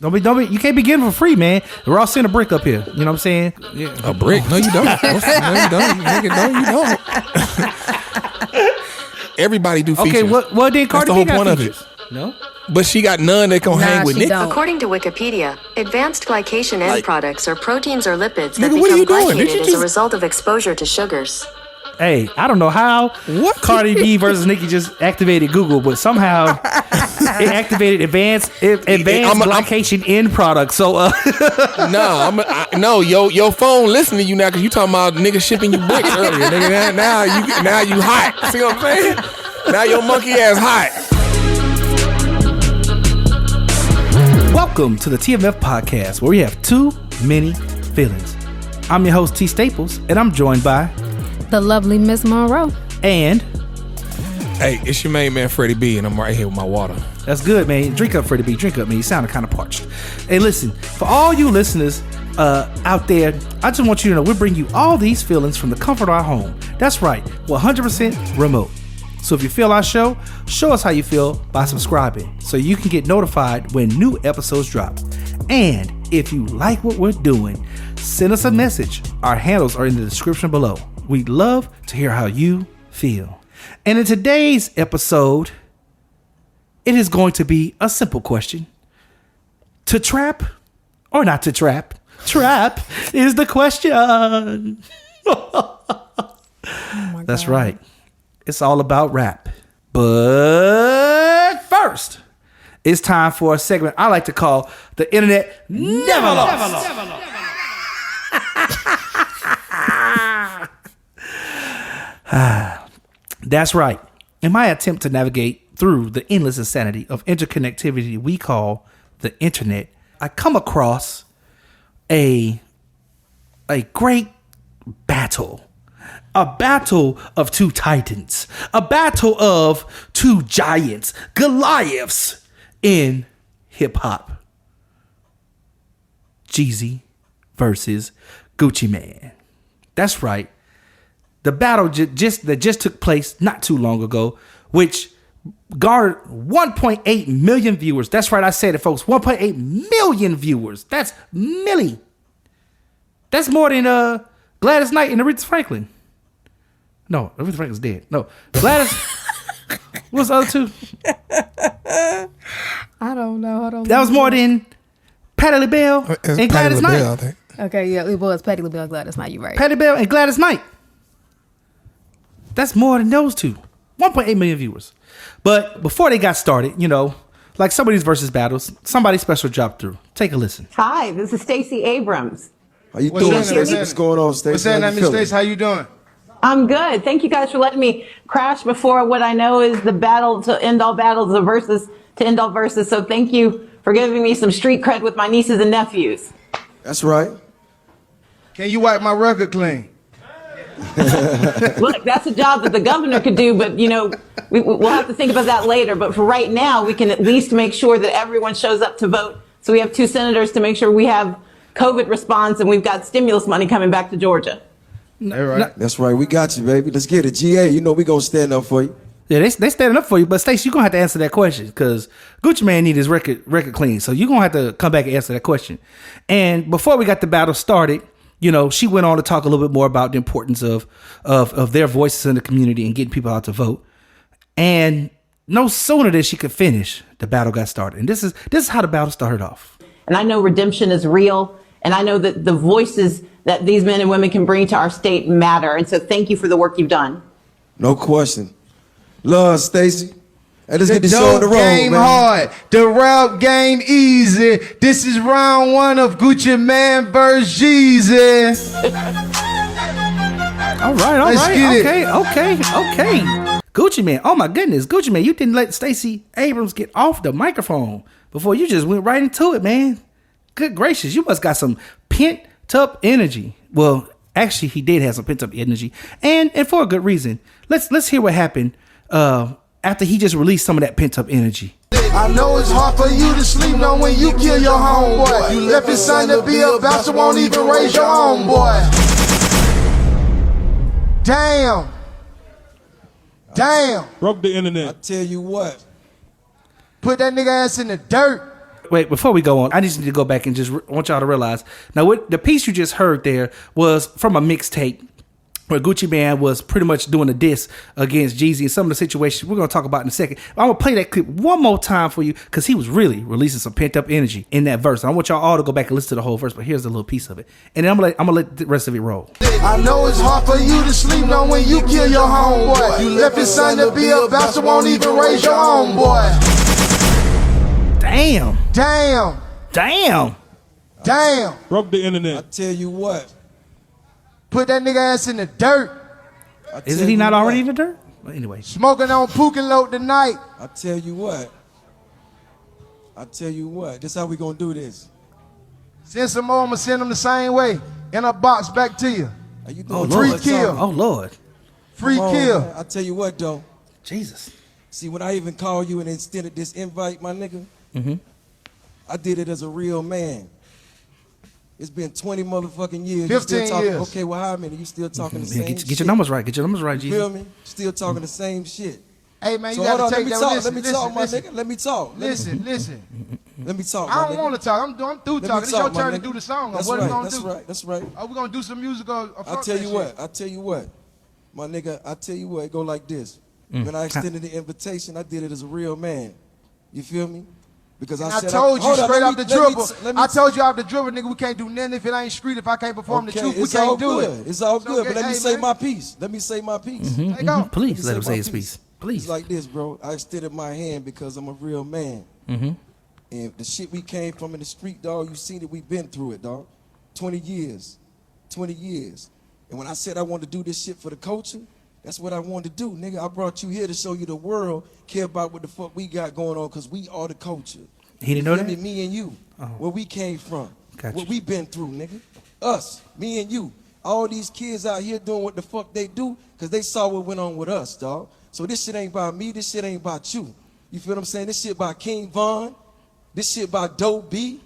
Don't be. You can't be getting for free, man. We're all seeing a brick up here. You know what I'm saying? Yeah. A brick? No, you don't. No, you don't. Nigga, no, you don't. Everybody do features. Okay, well then Cardi B got features. No? But she got none that can hang with Nick. According to Wikipedia, advanced glycation end products are proteins or lipids that Nigga, become glycated as a result of exposure to sugars. Hey, I don't know how Cardi B versus Nicki just activated Google, but somehow it activated advanced glycation end products. So no, your phone listening to you now because you talking about niggas shipping you bricks earlier. Nigga, now you hot. See what I'm saying? Now your monkey ass hot. Welcome to the TMF podcast, where we have too many feelings. I'm your host T Staples, and I'm joined by the lovely Miss Munroe. And hey, it's your main man Freddie B, and I'm right here with my water. That's good, man. Drink up, Freddie B. Drink up, man. You sounded kind of parched. Hey, listen, for all you listeners out there, I just want you to know we bring you all these feelings from the comfort of our home. That's right, 100% remote. So if you feel our show us how you feel by subscribing so you can get notified when new episodes drop. And if you like what we're doing, send us a message. Our handles are in the description below. We'd love to hear how you feel. And in today's episode, it is going to be a simple question. To trap or not to trap? Trap is the question. That's right. It's all about rap. But first, it's time for a segment I like to call the Internet Never Loss. That's right. In my attempt to navigate through the endless insanity of interconnectivity we call the internet, I come across a great battle. A battle of two titans. A battle of two giants, Goliaths in hip hop. Jeezy versus Gucci Mane. That's right. The battle that just took place not too long ago, which garnered 1.8 million viewers. That's right, I said it, folks. 1.8 million viewers. That's milli. That's more than Gladys Knight and Aretha Franklin. No, Aretha Franklin's dead. No, Gladys. What's the other two? I don't know. That was more than Patti LaBelle and Gladys Knight. I think. Okay, yeah, it was Patti LaBelle, Gladys Knight. You're right. Patti LaBelle and Gladys Knight. That's more than those two. 1.8 million viewers. But before they got started, like some of these versus battles, somebody special dropped through. Take a listen. Hi, this is Stacey Abrams. How you doing, Stacey? What's going on, Stacey? What's that, Miss Stacey? How you doing? I'm good. Thank you guys for letting me crash before what I know is the battle to end all battles, the verses to end all verses. So thank you for giving me some street cred with my nieces and nephews. That's right. Can you wipe my record clean? Look, that's a job that the governor could do, but we'll have to think about that later. But for right now, we can at least make sure that everyone shows up to vote. So we have 2 senators to make sure we have COVID response, and we've got stimulus money coming back to Georgia. That's right. We got you, baby. Let's get it. GA, we gonna stand up for you. Yeah, they standing up for you, but Stacey, you're gonna have to answer that question because Gucci Mane need his record clean. So you're gonna have to come back and answer that question. And before we got the battle started, she went on to talk a little bit more about the importance of their voices in the community and getting people out to vote. And no sooner than she could finish, the battle got started. And this is how the battle started off. And I know redemption is real. And I know that the voices that these men and women can bring to our state matter. And so thank you for the work you've done. No question. Love, Stacey. Hey, let's get this show on the road, game man. hard. The rap game easy. This is round 1 of Gucci Mane versus Jeezy. All right. Let's get Okay. Gucci Mane. Oh my goodness, Gucci Mane. You didn't let Stacey Abrams get off the microphone before you just went right into it, man. Good gracious, you must got some pent-up energy. Well, actually, he did have some pent-up energy, and for a good reason. Let's hear what happened after he just released some of that pent-up energy. I know it's hard for you to sleep knowing when you kill your homeboy. You left his son to be a bastard, won't even raise your own boy. Damn. Broke the internet. I tell you what. Put that nigga ass in the dirt. wait, before we go on, I just need to go back and just want y'all to realize. Now, what the piece you just heard there was from a mixtape where Gucci Mane was pretty much doing a diss against Jeezy and some of the situations we're going to talk about in a second. I'm going to play that clip one more time for you because he was really releasing some pent-up energy in that verse. I want y'all all to go back and listen to the whole verse, but here's a little piece of it. And then I'm going to let the rest of it roll. I know it's hard for you to sleep knowing you kill your homeboy. You left his son to be a bastard, won't even raise your own boy. Damn. Damn. Damn. Damn. Broke the internet. I tell you what. Put that nigga ass in the dirt. Isn't he not already in the dirt? Well, anyway. Smoking on Pookin' Load tonight. I tell you what. I tell you what. This how we gonna do this. Send some more, I'ma send them the same way. In a box back to you. Are you doing Free kill. Oh, Lord. Free kill. Man. I tell you what, though. Jesus. See, when I even called you and extended this invite, my nigga, I did it as a real man. It's been 20 motherfucking years. 15 years. Okay, well, how many? You still talking the same shit? Get your numbers right. Get your numbers right, You Jeezy. feel me? Still talking the same shit. Hey, man, you So gotta hold on, take that. let me talk, my nigga. Let me talk. Listen. Let me talk, my I don't nigga. want to talk. I'm through Let me talking. It's your talk, my turn to nigga. do the song. That's What right, are we gonna that's do? right, that's right. Are we gonna do some music or I fuck tell that you shit? what, I tell you what, my nigga, I tell you what, it go like this. When I extended the invitation, I did it as a real man. You feel me? Because I said told you hold on, straight let off me- the let me- dribble. let me- I told you off the dribble, nigga, we can't do nothing if it ain't street. If I can't perform the Okay, truth, we it's all can't do good. it. It's all It's good, okay. but let me Hey, say man. my piece. Let me say my piece. Hey, go. Please let him say my his piece. Please. It's like this, bro. I extended my hand because I'm a real man. And the shit we came from in the street, dog, you seen it, we been through it, dog. 20 years. 20 years. And when I said I wanted to do this shit for the culture, that's what I wanted to do, nigga. I brought you here to show you the world care about what the fuck we got going on because we are the culture. He didn't know You feel that? me? Me and you. Where we came from. Gotcha. What we been through, nigga. Us. Me and you. All these kids out here doing what the fuck they do because they saw what went on with us, dog. So this shit ain't about me. This shit ain't about you. You feel what I'm saying? This shit by King Von. This shit by Doe B.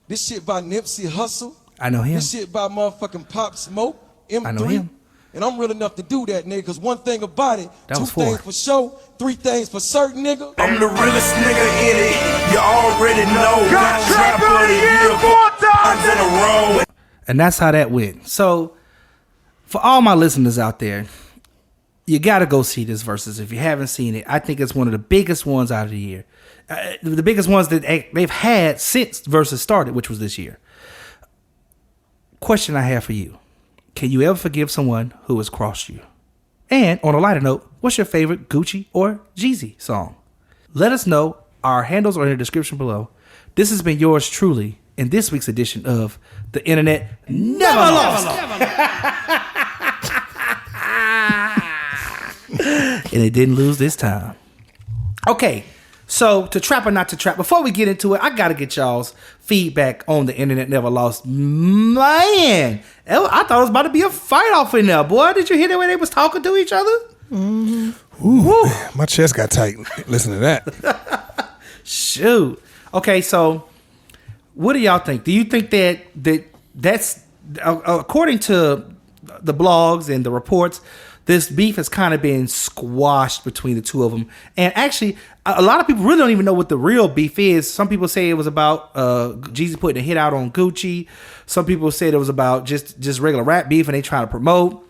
This shit by Nipsey Hussle. I know him. This shit by motherfucking Pop Smoke. M3. I know him. And I'm real enough to do that, nigga, because one thing about it, That two was 4. things for sure, 3 things for certain, nigga. I'm the realest nigga in it. You already know. Got trap of the year 4 times in a row. And that's how that went. So, for all my listeners out there, you got to go see this Versus. If you haven't seen it, I think it's one of the biggest ones out of the year. The biggest ones that they've had since Versus started, which was this year. Question I have for you. Can you ever forgive someone who has crossed you? And on a lighter note, what's your favorite Gucci or Jeezy song? Let us know. Our handles are in the description below. This has been yours truly in this week's edition of The Internet Never Lost. And it didn't lose this time. Okay, so to trap or not to trap, before we get into it, I got to get y'all's feedback on The Internet Never Lost. Man, I thought it was about to be a fight off in there, boy. Did you hear the way they was talking to each other? Ooh, my chest got tight. Listen to that. Shoot. Okay, so what do y'all think? Do you think that's according to the blogs and the reports, this beef has kind of been squashed between the two of them? And actually, a lot of people really don't even know what the real beef is. Some people say it was about Jeezy putting a hit out on Gucci. Some people said it was about just regular rap beef and they trying to promote.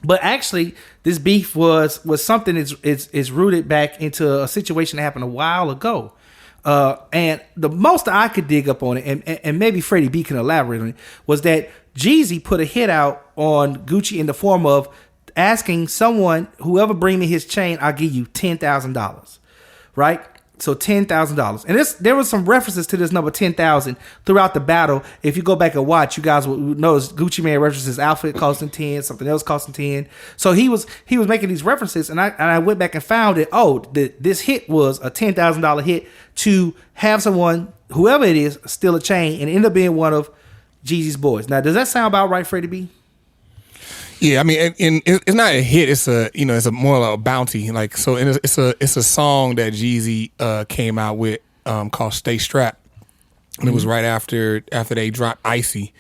But actually, this beef was something is rooted back into a situation that happened a while ago. And the most I could dig up on it, and maybe Freddie B can elaborate on it, was that Jeezy put a hit out on Gucci in the form of asking someone, whoever bring me his chain, I'll give you $10,000, right? So $10,000. And there was some references to this number 10,000 throughout the battle. If you go back and watch, you guys will notice Gucci Mane references his outfit costing 10, something else costing 10. So he was making these references, and I went back and found it. This hit was a $10,000 hit to have someone, whoever it is, steal a chain and end up being one of Jeezy's boys. Now, does that sound about right, Freddie B? Yeah, I mean, and it's not a hit. It's it's a more like a bounty. Like, so it's a song that Jeezy came out with called "Stay Strapped," and it was right after they dropped "Icy."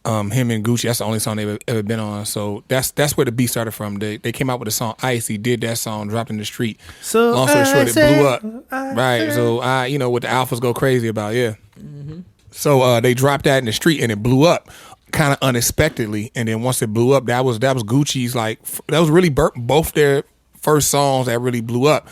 Him and Gucci, that's the only song they've ever been on. So that's where the beat started from. They came out with the song Ice. He did that song, dropped in the street. So long story short, it blew up. Right. said. So what the alphas go crazy about, yeah. Mm-hmm. So they dropped that in the street and it blew up kind of unexpectedly. And then once it blew up, that was Gucci's that was really both their first songs that really blew up.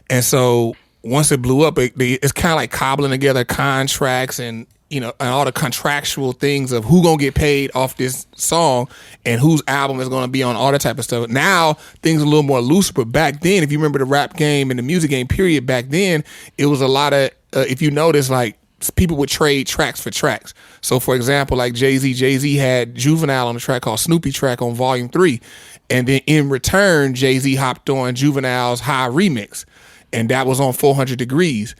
And so once it blew up, it's kind of like cobbling together contracts and and all the contractual things of who gonna get paid off this song and whose album is gonna be on, all that type of stuff. Now things are a little more loose, but back then, if you remember the rap game and the music game period, back then it was a lot of if you notice, like, people would trade tracks for tracks. So for example, like Jay-Z had Juvenile on a track called Snoopy Track on Volume 3, and then in return Jay-Z hopped on Juvenile's High Remix, and that was on 400 Degrees.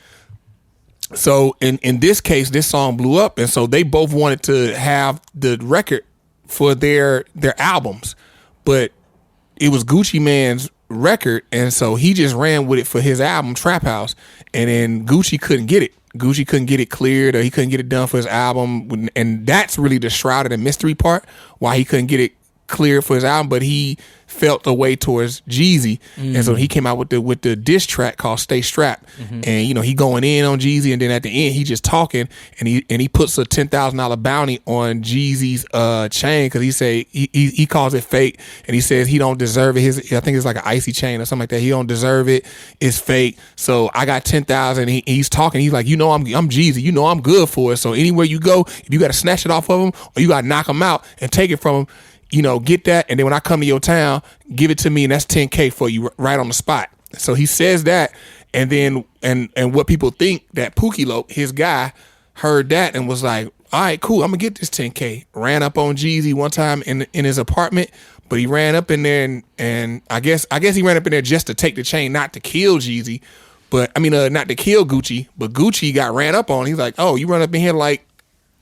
So in this case, this song blew up, and so they both wanted to have the record for their albums, but it was Gucci Mane's record, and so he just ran with it for his album Trap House, and then Gucci couldn't get it. Gucci couldn't get it cleared, or he couldn't get it done for his album, and that's really the shrouded and mystery part, why he couldn't get it cleared for his album. But he felt a way towards Jeezy, and so he came out with the diss track called Stay Strapped, and he going in on Jeezy, and then at the end he just talking, and he puts a $10,000 bounty on Jeezy's chain, because he calls it fake, and he says he don't deserve it. I think it's like an icy chain or something like that. He don't deserve it. It's fake. So I got 10,000. He's talking. He's like, I'm Jeezy. I'm good for it. So anywhere you go, if you got to snatch it off of him, or you got to knock him out and take it from him, get that, and then when I come to your town, give it to me, and that's $10K for you right on the spot. So he says that, and then and what people think that Pookie Loc, his guy, heard that and was like, all right, cool, I'm gonna get this $10K. Ran up on Jeezy one time in his apartment, but he ran up in there and I guess he ran up in there just to take the chain, not to kill Jeezy, but not to kill Gucci, but Gucci got ran up on. He's like, oh, you run up in here like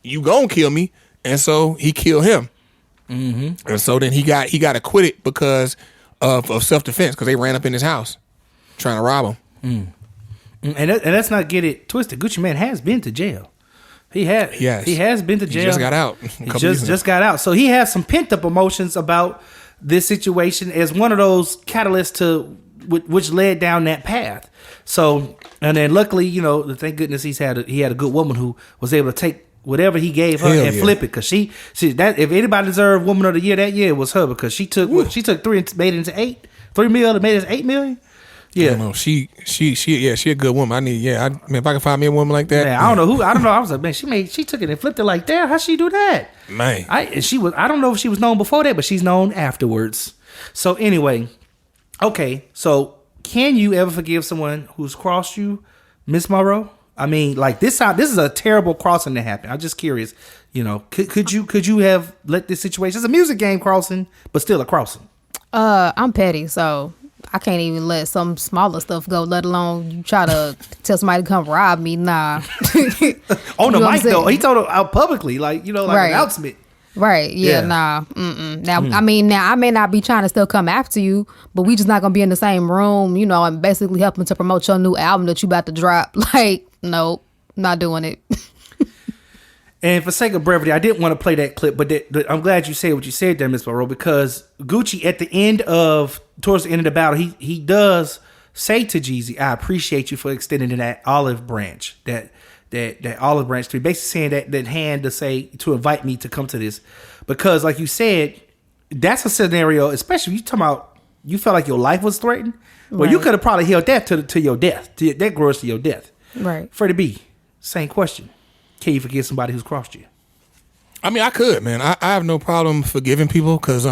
you gonna kill me, and so he killed him. Mm-hmm. And so then he got acquitted because of self-defense, because they ran up in his house trying to rob him. And let's not get it twisted. Gucci Mane has been to jail. He has been to jail. He just got out. He just got out. So he has some pent-up emotions about this situation as one of those catalysts to which led down that path. So, and then luckily, thank goodness he had a good woman who was able to take whatever he gave her and flip it, because she that if anybody deserved Woman of the Year that year, it was her, because she took 3 and made it into 8, 3 million and made it into 8 million. Yeah, no, she a good woman. If I can find me a woman like that, man, I don't know. I was like, man, she took it and flipped it like that. How'd she do that, man? I don't know if she was known before that, but she's known afterwards. So anyway, okay, so can you ever forgive someone who's crossed you, Miss Munroe? This is a terrible crossing that happened. I'm just curious, could you have let this situation? It's a music game crossing, but still a crossing. I'm petty, so I can't even let some smaller stuff go, let alone you try to tell somebody to come rob me. Nah. On the mic though, he told her out publicly, like right. An announcement. Right. Yeah. Nah. Now, I may not be trying to still come after you, but we just not gonna be in the same room, and basically helping to promote your new album that you about to drop. Like, nope, not doing it. And for sake of brevity, I didn't want to play that clip, but I'm glad you said what you said there, Ms. Munroe, because Gucci towards the end of the battle, he does say to Jeezy, I appreciate you for extending that olive branch, that olive branch to me, basically saying that hand to invite me to come to this, because like you said, that's a scenario, especially if you talking about you felt like your life was threatened. Well, right. You could have probably held that to your death, that grudge to your death. Right. Freddie B, same question. Can you forgive somebody who's crossed you? I could, man. I have no problem forgiving people, because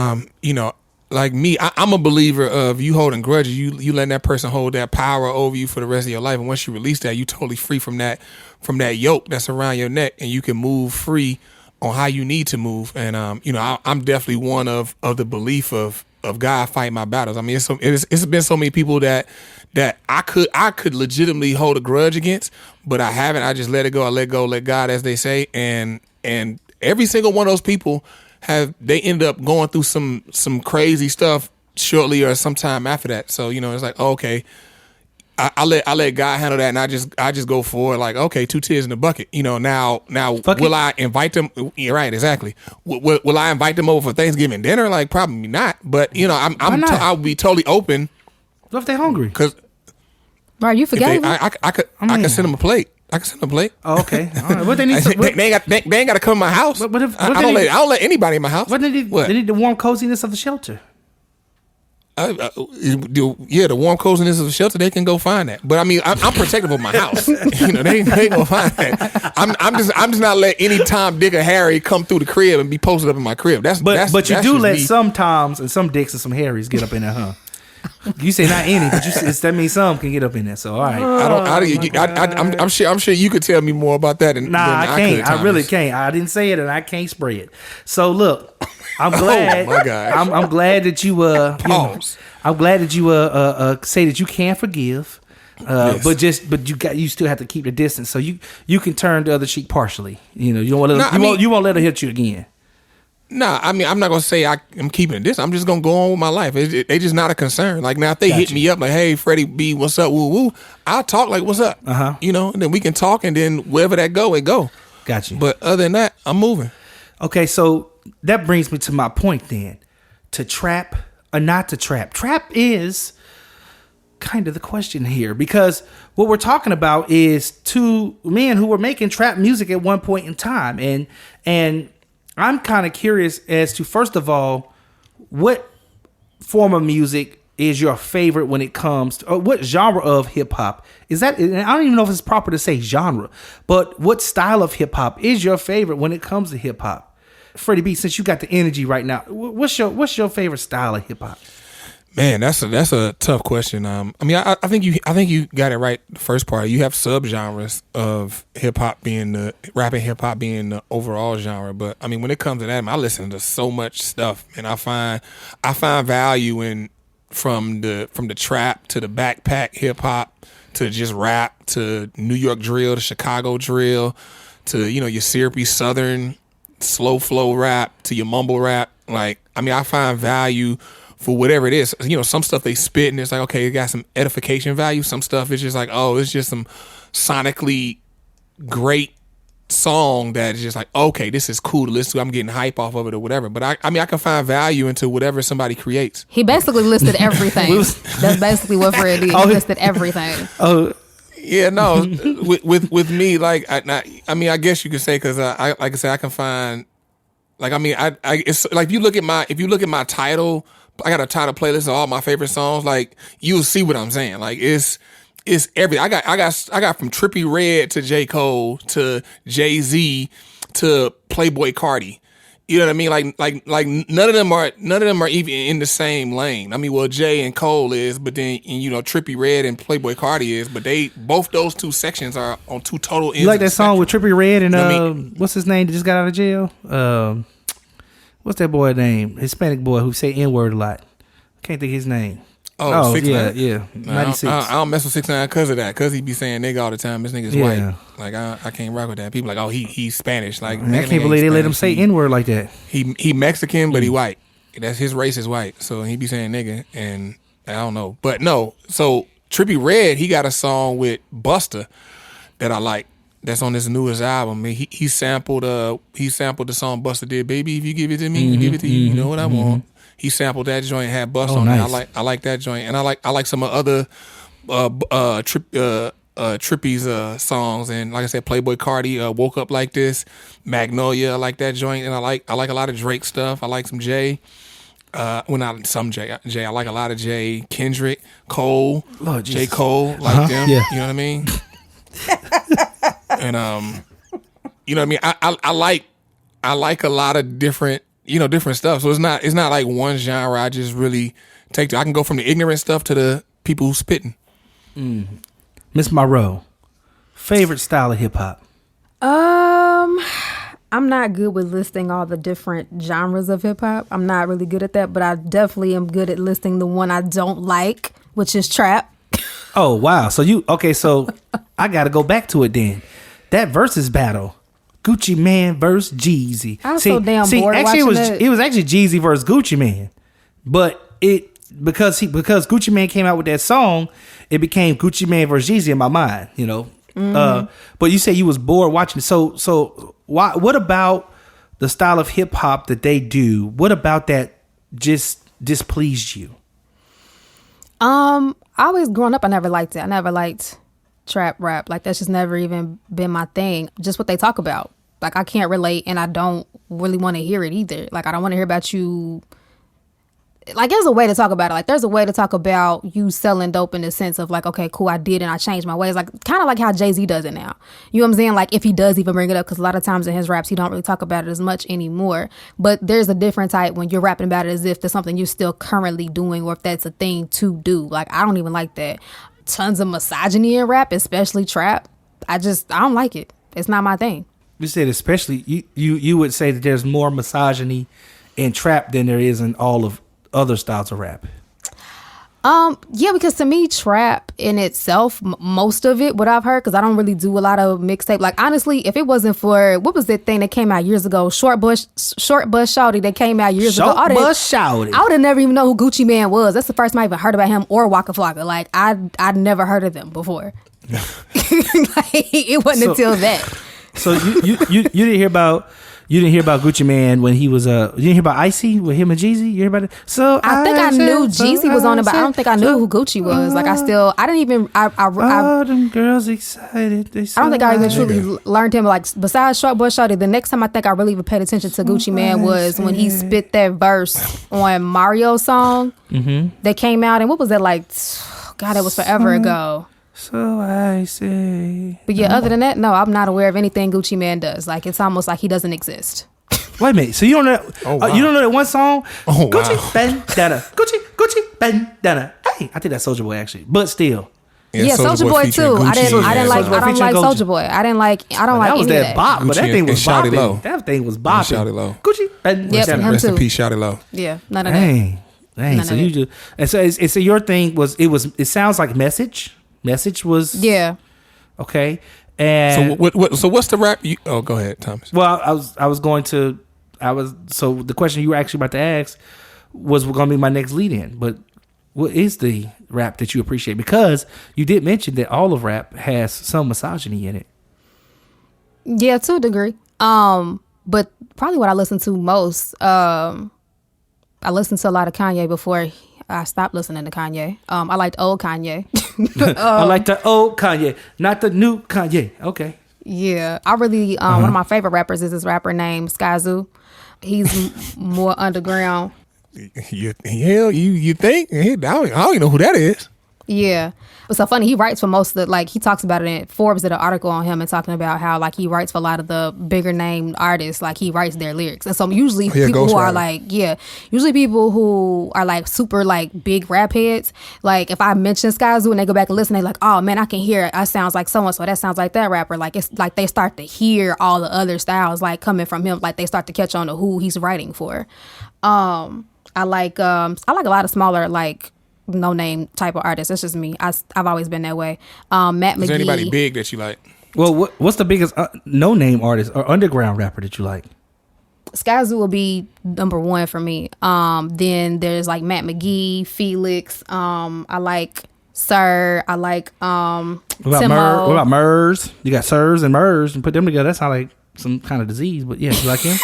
like me, I'm a believer of you holding grudges. You letting that person hold that power over you for the rest of your life, and once you release that, you totally free from that yoke that's around your neck, and you can move free on how you need to move. And I'm definitely one of the belief of God fighting my battles. It's been so many people that I could legitimately hold a grudge against, but I haven't. I just let it go. I let go, let God, as they say. And every single one of those people they end up going through some crazy stuff shortly or sometime after that. So it's like, okay, I let God handle that, and I just go for it. Like, okay, 2 tears in the bucket. You know, now will I invite them? Yeah, right, exactly. Will I invite them over for Thanksgiving dinner? Like, probably not. But you know, I'll be totally open. What if they're hungry? Because bro, you forget. I could send them a plate. I can send them a plate. Oh, okay. All right. What they need? They ain't got to come to my house. What if, I don't let anybody in my house. What they need? They need the warm coziness of the shelter. The warm coziness of the shelter, they can go find that. But I mean, I'm protective of my house. You know, they gonna find that. I'm just not let any Tom, Dick, or Harry come through the crib and be posted up in my crib. But you do let some Toms and some Dicks and some Harrys get up in there, huh? You say not any, but that means some can get up in there. So all right, I'm sure you could tell me more about that. I can't. I really can't. I didn't say it, and I can't spray it. So look. I'm glad. Oh my gosh. I'm glad that you pause. I'm glad that you say that you can forgive, yes. but you still have to keep the distance. So you can turn the other cheek partially. You know, you won't let her hit you again. Nah, I mean, I'm not gonna say I'm keeping this. I'm just gonna go on with my life. They just not a concern. Like now, if they hit me up like, "Hey, Freddie B, what's up?" Woo woo. I'll talk like, "What's up?" You know, and then we can talk, and then wherever that go, it go. Got you. But other than that, I'm moving. Okay, so that brings me to my point then. To trap or not to trap? Trap is kind of the question here, because what we're talking about is 2 men who were making trap music at one point in time. And I'm kind of curious as to, first of all, what form of music is your favorite when it comes to, or what genre of hip hop is that? And I don't even know if it's proper to say genre, but what style of hip hop is your favorite when it comes to hip hop? Freddie B, since you got the energy right now, what's your favorite style of hip hop? Man, that's a tough question. I mean, I think you got it right. The first part, you have subgenres of hip hop being rapping hip hop being the overall genre. But I mean, when it comes to that, I listen to so much stuff, and I find value in from the trap to the backpack hip hop to just rap to New York drill to Chicago drill to your syrupy Southern slow flow rap to your mumble rap. Like, I mean, I find value for whatever it is. Some stuff they spit and it's like, okay, it got some edification value. Some stuff is just like, oh, it's just some sonically great song that is just like, okay, this is cool to listen to. I'm getting hype off of it or whatever. But I mean, I can find value into whatever somebody creates. He basically listed everything. That's basically what Fred did. He listed everything. Oh, yeah, no. with me, like, I mean, I guess you could say, because like I said, I can find, like, I mean, it's like if you look at my title, I got a title playlist of all my favorite songs. Like, you'll see what I'm saying. Like, it's everything. I got from Trippie Redd to J. Cole to Jay-Z to Playboi Carti. You know what I mean? Like none of them are even in the same lane. I mean, well, Jay and Cole is, but then Trippie Redd and Playboi Carti is, but both those 2 sections are on 2 total ends. You like that song with Trippie Redd and I mean? What's his name that just got out of jail? What's that boy name? Hispanic boy who say N-word a lot. Can't think his name. Oh, 6ix9ine. Yeah. 96. I don't mess with 6ix9ine because of that. Because he be saying nigga all the time. This nigga's white. Like, I can't rock with that. People like, oh, he's Spanish. Like, man, I can't believe they let him say N-word like that. He Mexican, but he white. That's his race is white. So he be saying nigga, and I don't know. But no, so Trippie Redd, he got a song with Busta that I like. That's on his newest album. I mean, he sampled the song Busta did, Baby, if you give it to me, give it to you. You know what I want. He sampled that joint and had Bust on nice. it. I like that joint, and I like some of other Trippie's songs, and like I said, Playboi Carti, Woke Up Like This, Magnolia. I like that joint, and I like a lot of Drake stuff. I like some Jay. Not some Jay. I like a lot of Jay. Kendrick, Cole, Lord J. Jesus. Cole, like them. Yeah. You know what I mean? And you know what I mean. I like a lot of different stuff. So it's not like one genre. I just really take to. I can go from the ignorant stuff to the people who's spitting. Miss Munroe, favorite style of hip hop? I'm not good with listing all the different genres of hip hop. I'm not really good at that, but I definitely am good at listing the one I don't like, which is trap. Oh wow! So I got to go back to it then. That versus battle. Gucci Man versus Jeezy. I was so damn bored actually watching it was actually Jeezy versus Gucci Man, but it because Gucci Mane came out with that song, it became Gucci Mane versus Jeezy in my mind, you know. But you say you was bored watching it. So what about the style of hip hop that they do? What about that just displeased you? I always growing up, I never liked it. I never liked trap rap. Like that's just never even been my thing. Just what they talk about. Like I can't relate, and I don't really want to hear it either. Like I don't want to hear about you. Like there's a way to talk about it. Like there's a way to talk about you selling dope in the sense of like, okay, cool, I did and I changed my ways. Like kind of like how Jay-Z does it now. You know what I'm saying? Like if he does even bring it up, because a lot of times in his raps, he don't really talk about it as much anymore. But there's a different type when you're rapping about it as if there's something you're still currently doing or if that's a thing to do. Like I don't even like that. Tons of misogyny in rap, especially trap. I don't like it. It's not my thing. You said especially, you would say that there's more misogyny in trap than there is in all of other styles of rap. Yeah, because to me, trap in itself, most of it, what I've heard, because I don't really do a lot of mixtape. Like honestly, if it wasn't for what was that thing that came out years ago, Short Bus Shawty that came out years ago. Short Bus Shawty. I would have never even know who Gucci Mane was. That's the first time I even heard about him or Waka Flocka. Like I'd never heard of them before. Like, it wasn't until that. So you didn't hear about Gucci Mane when he was you didn't hear about Icy with him and Jeezy? You hear about it? So I think I knew Jeezy was on it, but I don't think I knew who Gucci was. Like I didn't even all them girls excited. I don't think I even truly learned him. Like besides Short Boy Shorty, the next time I think I really even paid attention to Gucci Mane was when he spit that verse on Mario's song that came out. And what was that like? God, it was forever ago. So I say. But yeah, other than that, no, I'm not aware of anything Gucci Mane does. Like it's almost like he doesn't exist. Wait a minute. So you don't know? You don't know that one song? Oh, Gucci wow. bandana, Gucci bandana. Hey, I think that's Soulja Boy actually, but still. Yeah, Soulja Boy too. I don't like Soulja Boy. I don't like that was any of that that. bop, but that thing was Shawty bopping. Low. That thing was bopping. Shawty Low. Gucci bandana. Yep, him Rest in too. peace, Shawty Low. Yeah, none of that. Dang. So you just so your thing it sounds like Message was okay. And so what's the rap? Go ahead, Thomas. Well, so the question you were actually about to ask was going to be my next lead in. But what is the rap that you appreciate? Because you did mention that all of rap has some misogyny in it. Yeah, to a degree. But probably what I listen to most. I listened to a lot of Kanye before I stopped listening to Kanye. I liked old Kanye. I like the old Kanye, not the new Kanye. Okay. Yeah, I really one of my favorite rappers is this rapper named Skyzoo. He's more underground. You think? I don't even know who that is. Yeah. It's so funny. He writes for most of the, like, he talks about it in Forbes, did an article on him and talking about how, like, he writes for a lot of the bigger name artists, like, he writes their lyrics. And so usually people who are like, usually people who are like super, like, big rap heads, like, if I mention Skyzoo and they go back and listen, they're like, oh man, I can hear it. That sounds like so and so. That sounds like that rapper. Like, it's like they start to hear all the other styles, like, coming from him. Like, they start to catch on to who he's writing for. I like a lot of smaller, like, no name type of artist. That's just me. I've always been that way. Matt McGee. Is there anybody big that you like? Well, what's the biggest no name artist or underground rapper that you like? Skyzoo will be number one for me. Then there's like Matt McGee, Felix. I like Sir. I like Timo. What about Murs? You got Sirs and Murs and put them together. That sounds like some kind of disease, but yeah, you like him?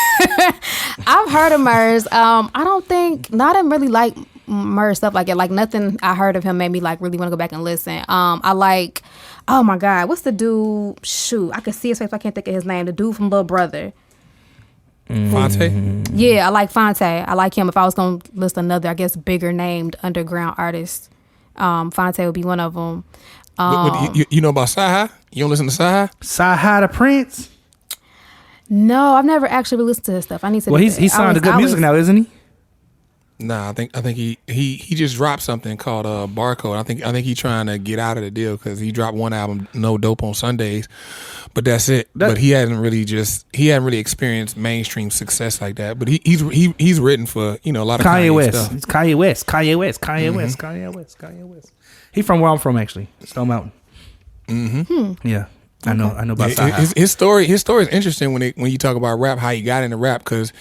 I've heard of Murs. I didn't really like Murs stuff like it. Like nothing I heard of him made me like really want to go back and listen. I like, oh my God, what's the dude? Shoot, I can see his face, I can't think of his name. The dude from Little Brother. Fonte? Yeah, I like Fonte. I like him. If I was going to list another, I guess, bigger named underground artist, Fonte would be one of them. You know about Sci-Hi? You don't listen to Sci-Hi? Sci-Hi the Prince? No, I've never actually listened to his stuff. I need to. Well, he's signed to good music now, isn't he? Nah, I think he just dropped something called Barcode. I think he's trying to get out of the deal because he dropped one album, No Dope on Sundays, but that's it. But he hadn't really experienced mainstream success like that. But he's written for a lot of Kanye West stuff. It's Kanye West. He's from where I'm from, actually, Stone Mountain. Yeah. I know about his story is interesting when you talk about rap, how he got into rap, because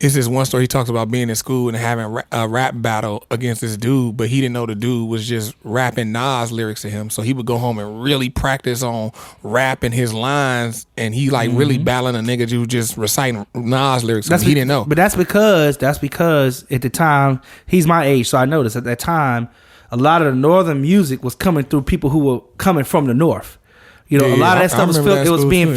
It's this one story he talks about being in school and having a rap battle against this dude, but he didn't know the dude was just rapping Nas lyrics to him. So he would go home and really practice on rapping his lines, and he like really battling a nigga who just reciting Nas lyrics. He didn't know. But that's because at the time, he's my age, so I noticed at that time, a lot of the northern music was coming through people who were coming from the north. You know, a lot of that stuff was being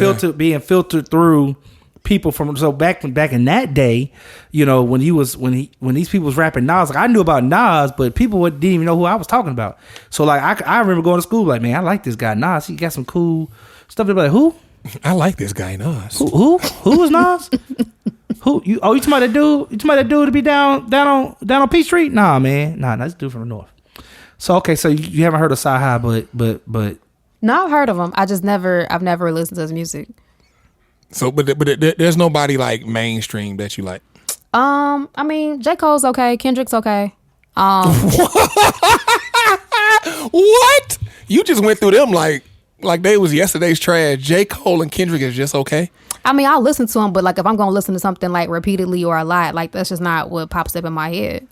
filtered through people from. So back in that day, you know, when these people was rapping Nas, like I knew about Nas, but people didn't even know who I was talking about. So like I remember going to school like, man, I like this guy Nas. He got some cool stuff. They're like, who? I like this guy Nas. Who was Nas? Who you? Oh, you talking about that dude? You talking about that dude to be down on P Street? Nah, man, that's a dude from the north. So okay, so you haven't heard of Sci-Hi, but no, I've heard of him. I've never listened to his music. So, but there's nobody like mainstream that you like. I mean, J. Cole's okay. Kendrick's okay. What? You just went through them like they was yesterday's trash. J. Cole and Kendrick is just okay. I mean, I'll listen to them, but like if I'm gonna listen to something like repeatedly or a lot, like that's just not what pops up in my head.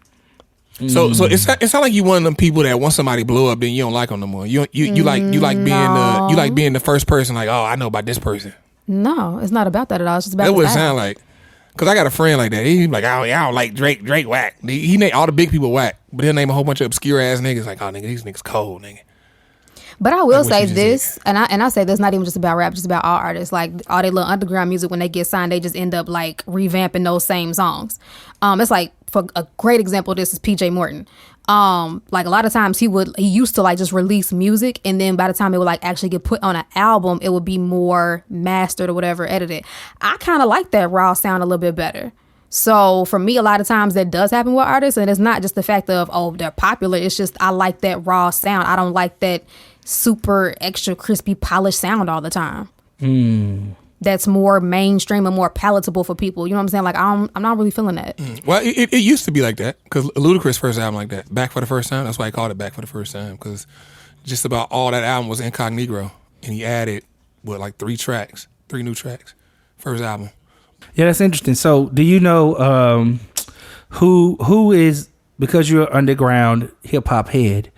So it's not like you one of them people that once somebody blow up, then you don't like them no more. You like being the first person. Like, oh, I know about this person. No, it's not about that at all. It's just about that. Would fact. Sound like, because I got a friend like that. He's like, oh, yeah, I don't like Drake. Drake whack. He name all the big people whack, but he'll name a whole bunch of obscure ass niggas. Like, oh, nigga, these niggas cold, nigga. But I will say this, and I say this not even just about rap, just about all artists. Like all their little underground music, when they get signed, they just end up like revamping those same songs. It's like, for a great example of this is PJ Morton. Like a lot of times he used to like just release music, and then by the time it would like actually get put on an album, it would be more mastered or whatever, edited. I kind of like that raw sound a little bit better. So for me, a lot of times that does happen with artists, and it's not just the fact of, oh, they're popular. It's just I like that raw sound. I don't like that super extra crispy polished sound all the time. That's more mainstream and more palatable for people. You know what I'm saying? Like I'm not really feeling that. Well, it used to be like that, because Ludacris' first album like that, Back for the First Time. That's why I called it Back for the First Time, because just about all that album was incognito, and he added like 3 new tracks. First album. Yeah, that's interesting. So do you know who is, because you're an underground hip hop head,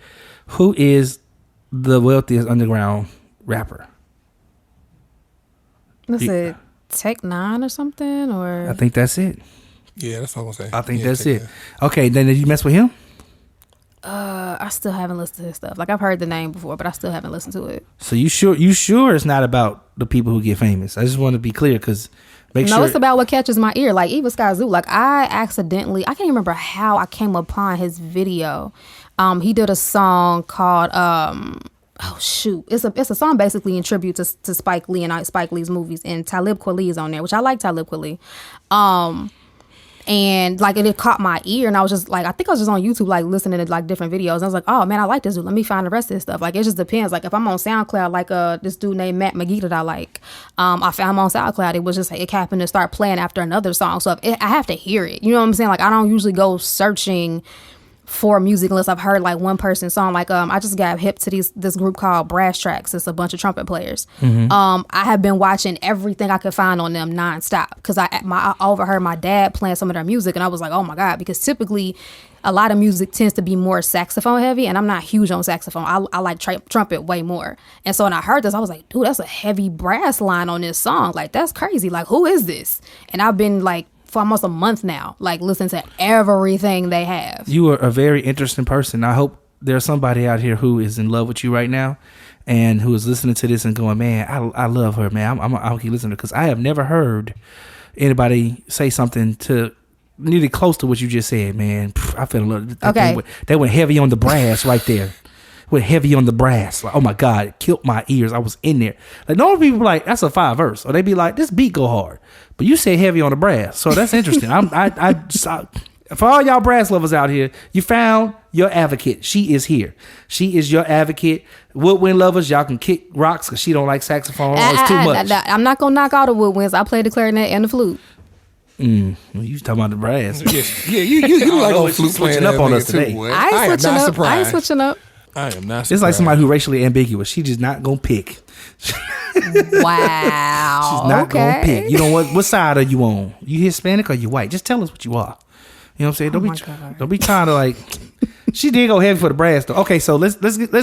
who is the wealthiest underground rapper? What's it, Tech 9 or something? Or I think that's it. Yeah, that's what I'm gonna say. I think that's it. Okay, then did you mess with him? I still haven't listened to his stuff. Like I've heard the name before, but I still haven't listened to it. So you sure it's not about the people who get famous? I just want to be clear, because it's about what catches my ear. Like even Skyzoo, like I can't remember how I came upon his video. He did a song called oh shoot, it's a song basically in tribute to Spike Lee and Spike Lee's movies, and Talib Kweli is on there, which I like Talib Kweli. And like it caught my ear, and I was just like, I think I was just on YouTube like listening to like different videos, and I was like, oh man, I like this dude, let me find the rest of this stuff. Like it just depends. Like if I'm on SoundCloud, like this dude named Matt McGee that I like, I found him on SoundCloud. It was just it happened to start playing after another song, so I have to hear it. You know what I'm saying? Like I don't usually go searching for music unless I've heard like one person's song. Like I just got hip to this group called Brass Tracks. It's a bunch of trumpet players. I have been watching everything I could find on them nonstop, because I overheard my dad playing some of their music, and I was like, oh my god, because typically a lot of music tends to be more saxophone heavy, and I'm not huge on saxophone. I like trumpet way more. And so when I heard this, I was like, dude, that's a heavy brass line on this song. Like that's crazy. Like who is this? And I've been like for almost a month now, like listening to everything they have. You are a very interesting person. I hope there's somebody out here who is in love with you right now, and who is listening to this and going, man, I love her, man. I'll keep listening, because I have never heard anybody say something to nearly close to what you just said, man. I feel a little. Okay. They went heavy on the brass right there. Went heavy on the brass. Like, oh my God, it killed my ears. I was in there. Like normal people be like, that's a 5 verse, or they be like, this beat go hard. But you say heavy on the brass, so that's interesting. For all y'all brass lovers out here, you found your advocate. She is here. She is your advocate. Woodwind lovers, y'all can kick rocks because she don't like saxophone. It's too much. I'm not gonna knock all the woodwinds. I play the clarinet and the flute. You talking about the brass? Yeah, you like flute switching up on us today. I ain't switching up. I am not surprised. It's like somebody who racially ambiguous. She just not gonna pick. Wow. She's not gonna pick. You know what side are you on? You Hispanic or you white? Just tell us what you are. You know what I'm saying? Don't be trying to like. She did go heavy for the brass though. Okay, so let's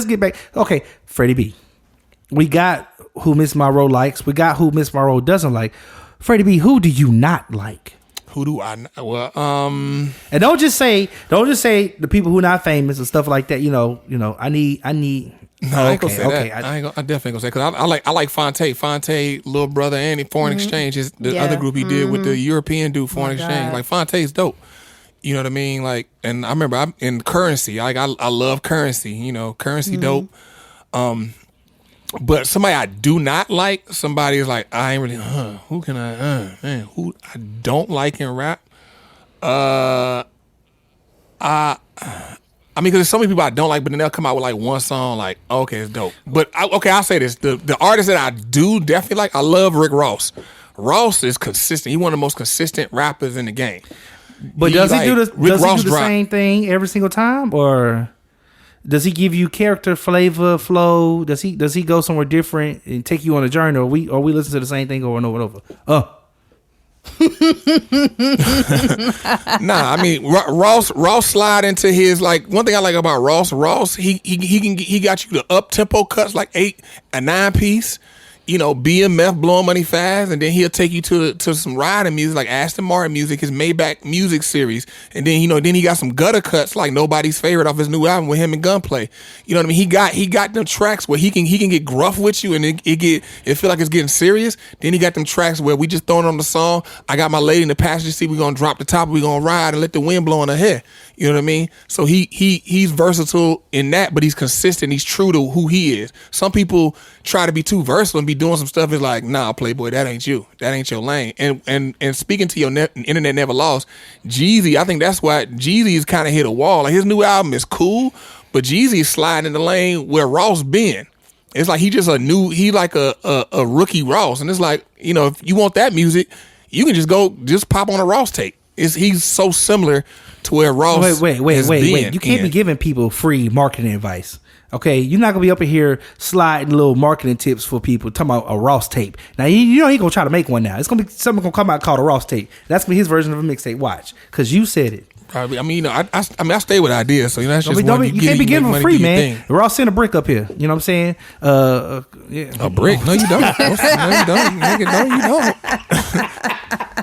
get back. Okay, Freddie B. We got who Miss Munroe likes. We got who Miss Munroe doesn't like. Freddie B. Who do you not like? Who do I? Well, and don't just say the people who not famous and stuff like that. You know. I need. No, I ain't gonna say that. I definitely ain't gonna say because I like Fonte, little brother, and Foreign Exchange is the other group he did with the European dude, Foreign Exchange. Like Fonte's dope. You know what I mean? Like, and I remember I'm in Currency. Like I love Currency. You know, Currency dope. But somebody I do not like, somebody is like, I ain't really, who can man, who I don't like in rap? I mean, because there's so many people I don't like, but then they'll come out with like one song, like, okay, it's dope. But I'll say this: the artist that I do definitely like, I love Rick Ross. Ross is consistent. He's one of the most consistent rappers in the game. But does he do the same thing every single time, or does he give you character, flavor, flow? Does he go somewhere different and take you on a journey, or we listen to the same thing over and over and over? Nah, I mean Ross slide into his, like, one thing I like about Ross he got you the up tempo cuts, like 8 and 9 piece, you know, BMF, blowing money fast, and then he'll take you to some riding music like Aston Martin music, his Maybach music series, and then then he got some gutter cuts like Nobody's Favorite off his new album with him and Gunplay. You know what I mean? He got them tracks where he can get gruff with you and it feel like it's getting serious. Then he got them tracks where we just throwing on the song. I got my lady in the passenger seat. We gonna drop the top. We gonna ride and let the wind blow in her hair. You know what I mean? So he's versatile in that, but he's consistent. He's true to who he is. Some people try to be too versatile and be doing some stuff. Is like, nah, Playboy, that ain't you. That ain't your lane. And speaking to your internet never lost, Jeezy, I think that's why Jeezy's kind of hit a wall. Like, his new album is cool, but Jeezy's sliding in the lane where Ross been. It's like he like a rookie Ross, and it's like, you know, if you want that music, you can just pop on a Ross tape. He's so similar to where Ross. Wait. You can't be giving people free marketing advice. Okay, you're not gonna be up in here sliding little marketing tips for people. Talking about a Ross tape. Now you know he gonna try to make one now. It's gonna be something gonna come out called a Ross tape. That's gonna be his version of a mixtape. Watch, because you said it. Probably. I mean, you know, I stay with ideas, so you know, that's just one. You can't be giving them free, man. Ross sent a brick up here. You know what I'm saying? Yeah. A brick? No, you don't. No, you don't. Nigga, no, you don't.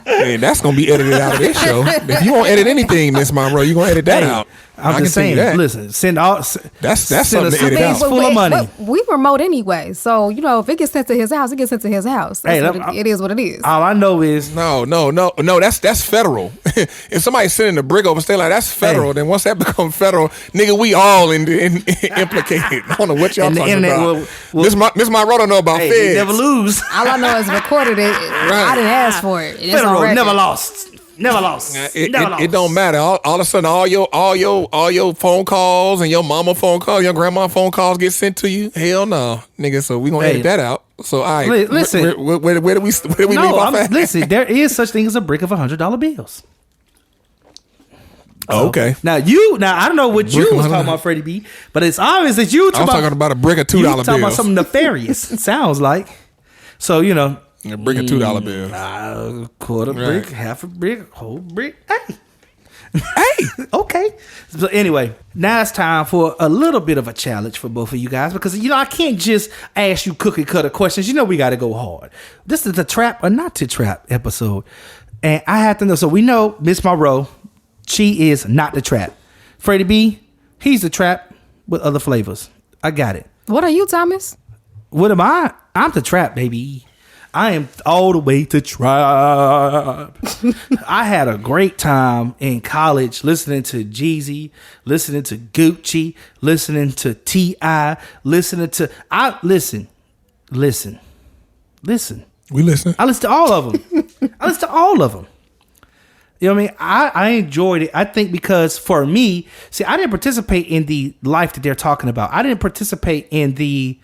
Hey, that's gonna be edited out of this show. If you won't edit anything, Miss Munroe, you gonna edit that out. I'm just saying. Listen, send all. That's something to edit out. Full of money. We remote anyway, so you know if it gets sent to his house, it gets sent to his house. It is what it is. All I know is no. That's federal. If somebody's sending a brick over, stay like that's federal. Then once that becomes federal, nigga, we all implicated. I don't know what y'all talking about. Miss Munroe don't know about feds. They never lose. All I know is recorded it. Right. I didn't ask for it. Federal never lost. Never lost. It don't matter. All of a sudden, all your phone calls and your mama phone calls, your grandma phone calls get sent to you. Hell no, nigga. So we gonna edit that out. So all right, listen. Where do we leave off at? Listen, there is such thing as a brick of $100 bills. Oh, okay. Now I don't know what you was talking about, Freddie B, but it's obvious that you I'm talking about a brick of $2 bills. Talking about something nefarious. It sounds like. So you know. A brick of $2 bills. Quarter brick, half a brick, whole brick. Hey, okay. So anyway, now it's time for a little bit of a challenge for both of you guys because you know I can't just ask you cookie cutter questions. You know we got to go hard. This is the trap or not to trap episode, and I have to know. So we know Miss Munroe, she is not the trap. Freddie B, he's the trap with other flavors. I got it. What are you, Thomas? What am I? I'm the trap, baby. I am all the way to trap. I had a great time in college listening to Jeezy, listening to Gucci, listening to T.I., listening to... Listen. We listen. I listen to all of them. You know what I mean? I enjoyed it. I think because for me, see, I didn't participate in the life that they're talking about. I didn't participate in the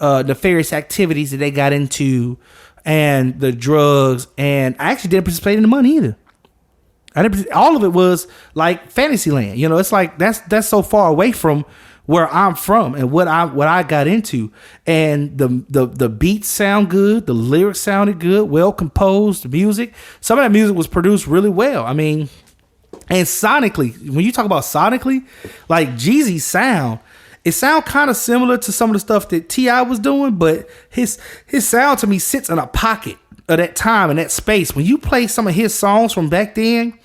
nefarious activities that they got into and the drugs, and I actually didn't participate in the money either. All of it was like Fantasyland. You know, it's like that's so far away from where I'm from and what I got into. And the beats sound good, the lyrics sounded good, well composed music. Some of that music was produced really well. I mean, and sonically, when you talk about sonically, like Jeezy's sound, it sound kind of similar to some of the stuff that T.I. was doing, but his sound to me sits in a pocket of that time and that space. When you play some of his songs from back then,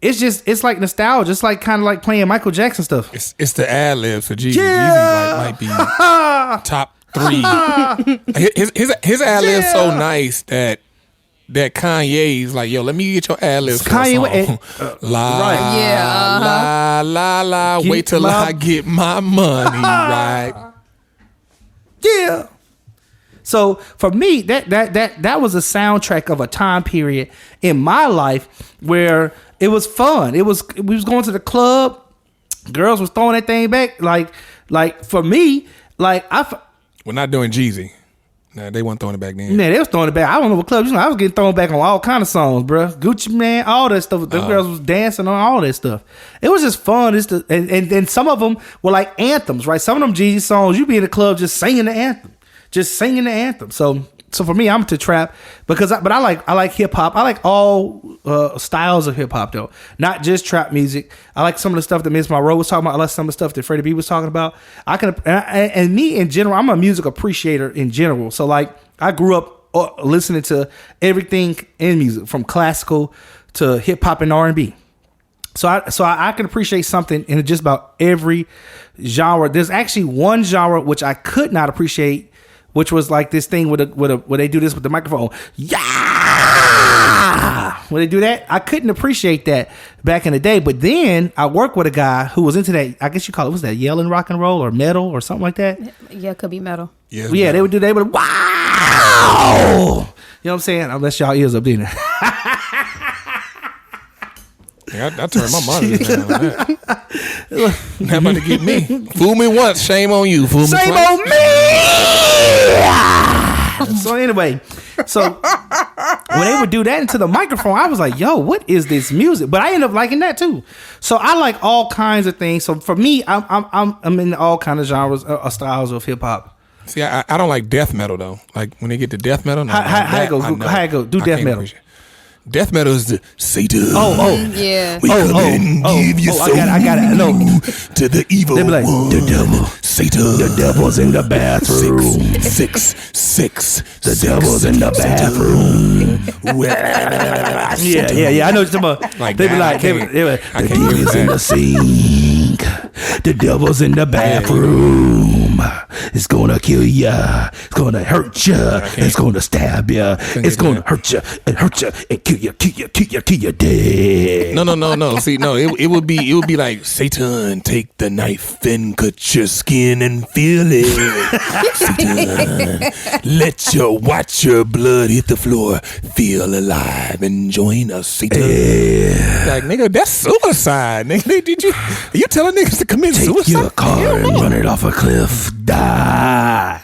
it's like nostalgia. It's like kind of like playing Michael Jackson stuff. It's the ad libs for Jeezy. Yeah. Jeezy might be top 3. His ad libs so nice that Kanye's like, yo, let me get your ad libs. Kanye, la, right. Yeah, la, wait till I get my money, right? Yeah. So for me, that was a soundtrack of a time period in my life where it was fun. We was going to the club, girls was throwing that thing back. Like for me, like we're not doing Jeezy. Nah, they weren't throwing it back then. Man, they was throwing it back. I don't know what clubs. I was getting thrown back on all kind of songs, bro. Gucci Man, all that stuff. The girls was dancing on all that stuff. It was just fun. And some of them were like anthems, right? Some of them Jeezy songs, you be in the club just singing the anthem. So for me, I'm to trap because I like hip hop. I like all styles of hip hop though, not just trap music. I like some of the stuff that Miss Munroe was talking about. I like some of the stuff that Freddie B was talking about. And me in general, I'm a music appreciator in general. So like I grew up listening to everything in music from classical to hip hop and R&B. So I can appreciate something in just about every genre. There's actually one genre which I could not appreciate, which was like this thing where they do this with the microphone. Yeah! When they do that, I couldn't appreciate that back in the day. But then I worked with a guy who was into that, I guess you call it, was that yelling rock and roll or metal or something like that? Yeah, it could be metal. Yeah, they would wow! You know what I'm saying? Unless y'all ears up, didn't it? Yeah, I turned my monitor down on that. Not about to get me. Fool me once, shame on you. Fool me twice. Shame on me! So anyway, when they would do that into the microphone, I was like, yo, what is this music? But I ended up liking that too. So I like all kinds of things. So for me, I'm in all kinds of genres or styles of hip hop. See, I don't like death metal though. Like when they get to death metal, how it go? Do death metal. Death metal is the Satan. Yeah. We come and give you soul. I got it. No. To the evil They be like, one. the devil. Satan. The devil's in the bathroom. Six. The devil's in the bathroom. Yeah. I know what you're talking about. Like they be like, the devil's in the sink. The devil's in the bathroom. It's gonna kill ya. It's gonna hurt ya. It's gonna stab ya. It's gonna hurt ya and kill ya dead. No. See, no, it would be like, Satan, take the knife and cut your skin and feel it. Satan, watch your blood hit the floor. Feel alive and join us, Satan. Yeah. Like, nigga, that's suicide. Nigga, you telling niggas to commit suicide? Take your car and run it off a cliff. Die.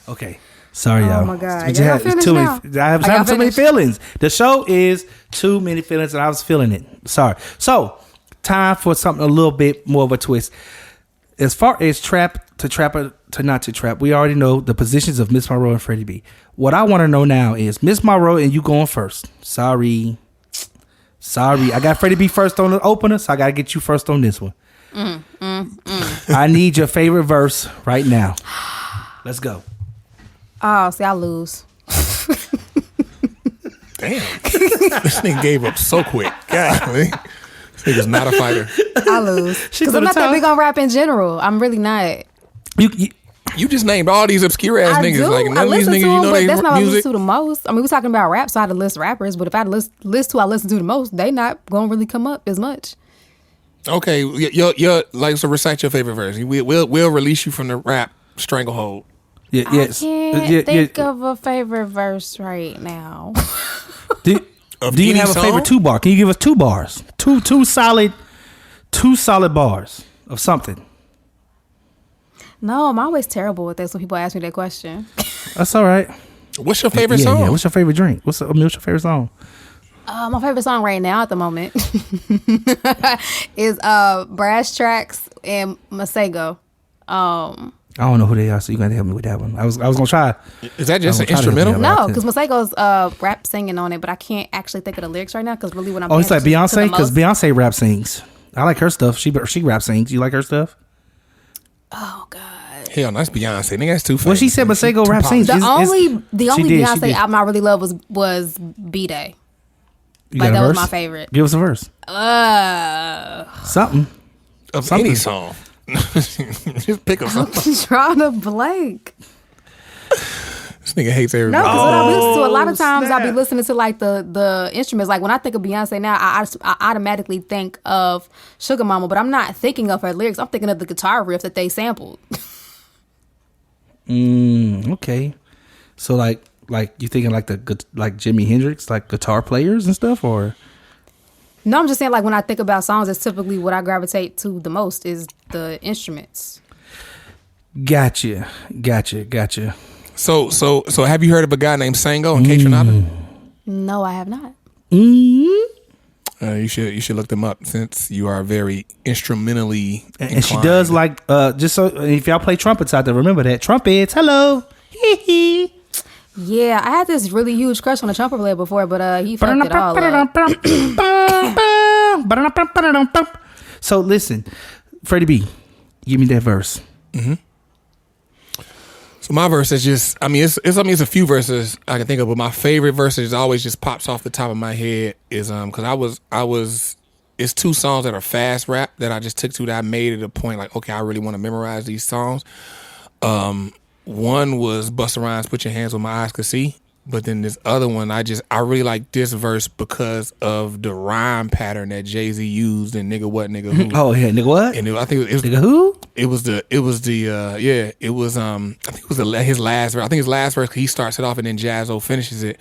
Okay. Sorry, y'all. Oh my God. I have too many feelings. The show is too many feelings, and I was feeling it. Sorry. So, time for something a little bit more of a twist. As far as trap to not to trap, we already know the positions of Miss Munroe and Freddie B. What I want to know now is Miss Munroe and you going first. Sorry. I got Freddie B first on the opener, so I got to get you first on this one. I need your favorite verse right now. Let's go. Oh, see, I lose. Damn. This nigga gave up so quick. God, this nigga's not a fighter. I lose. Because I'm not that big on rap in general. I'm really not. You just named all these obscure ass niggas. Do. Like none of these niggas, you know, but they that's not what I music. listen to the most. I mean, we're talking about rap, so I had to list rappers. But if I had to list who I listen to the most, they not gonna really come up as much. Okay, you're like, so recite your favorite verse. We'll release you from the rap stranglehold. I can't think of a favorite verse right now. Do you have a favorite 2-bar? Can you give us 2 bars? Two solid bars of something. No, I'm always terrible with this when people ask me that question. That's all right. What's your favorite song? Yeah. What's your favorite drink? What's your favorite song? My favorite song right now at the moment is Brass Tracks and Masego. I don't know who they are, so you're gonna help me with that one. I was gonna try. Is that just an instrumental? No, because Masego's rap singing on it, but I can't actually think of the lyrics right now. Because really, when I'm it's like Beyonce, because Beyonce rap sings. I like her stuff. She rap sings. You like her stuff? Oh God. Hell, that's Beyonce. Nigga, that's too fast. Well, she said Masego rap sings. The only Beyonce album I really loved was B-Day. Like that was my favorite. Give us a verse. Something. Of any song. Just pick a song. I'm trying to blank. This nigga hates everybody. No, because what I listen to, a lot of times I be listening to like the instruments. Like when I think of Beyonce now, I automatically think of Sugar Mama, but I'm not thinking of her lyrics. I'm thinking of the guitar riff that they sampled. Okay. So like you thinking like Jimi Hendrix, like guitar players and stuff, or? No, I'm just saying like when I think about songs, it's typically what I gravitate to the most is the instruments. Gotcha. So have you heard of a guy named Sango and Kaytranada? No, I have not. You should look them up since you are very instrumentally inclined. And she does like just so if y'all play trumpets out there, remember that trumpets. Hello. Yeah, I had this really huge crush on a trumpet player before, but he fucked it all up. So listen, Freddie B, give me that verse. Mm-hmm. So my verse is just, it's a few verses I can think of, but my favorite verses always just pops off the top of my head is because it's two songs that are fast rap that I just took to that I made it a point like, okay, I really want to memorize these songs. One was Busta Rhymes, Put Your Hands Where My Eyes Could See. But then this other one, I really like this verse because of the rhyme pattern that Jay-Z used in Nigga What, Nigga Who. Oh, yeah, Nigga What? And I think it was Nigga Who? His last verse. I think his last verse, he starts it off and then Jazzo finishes it.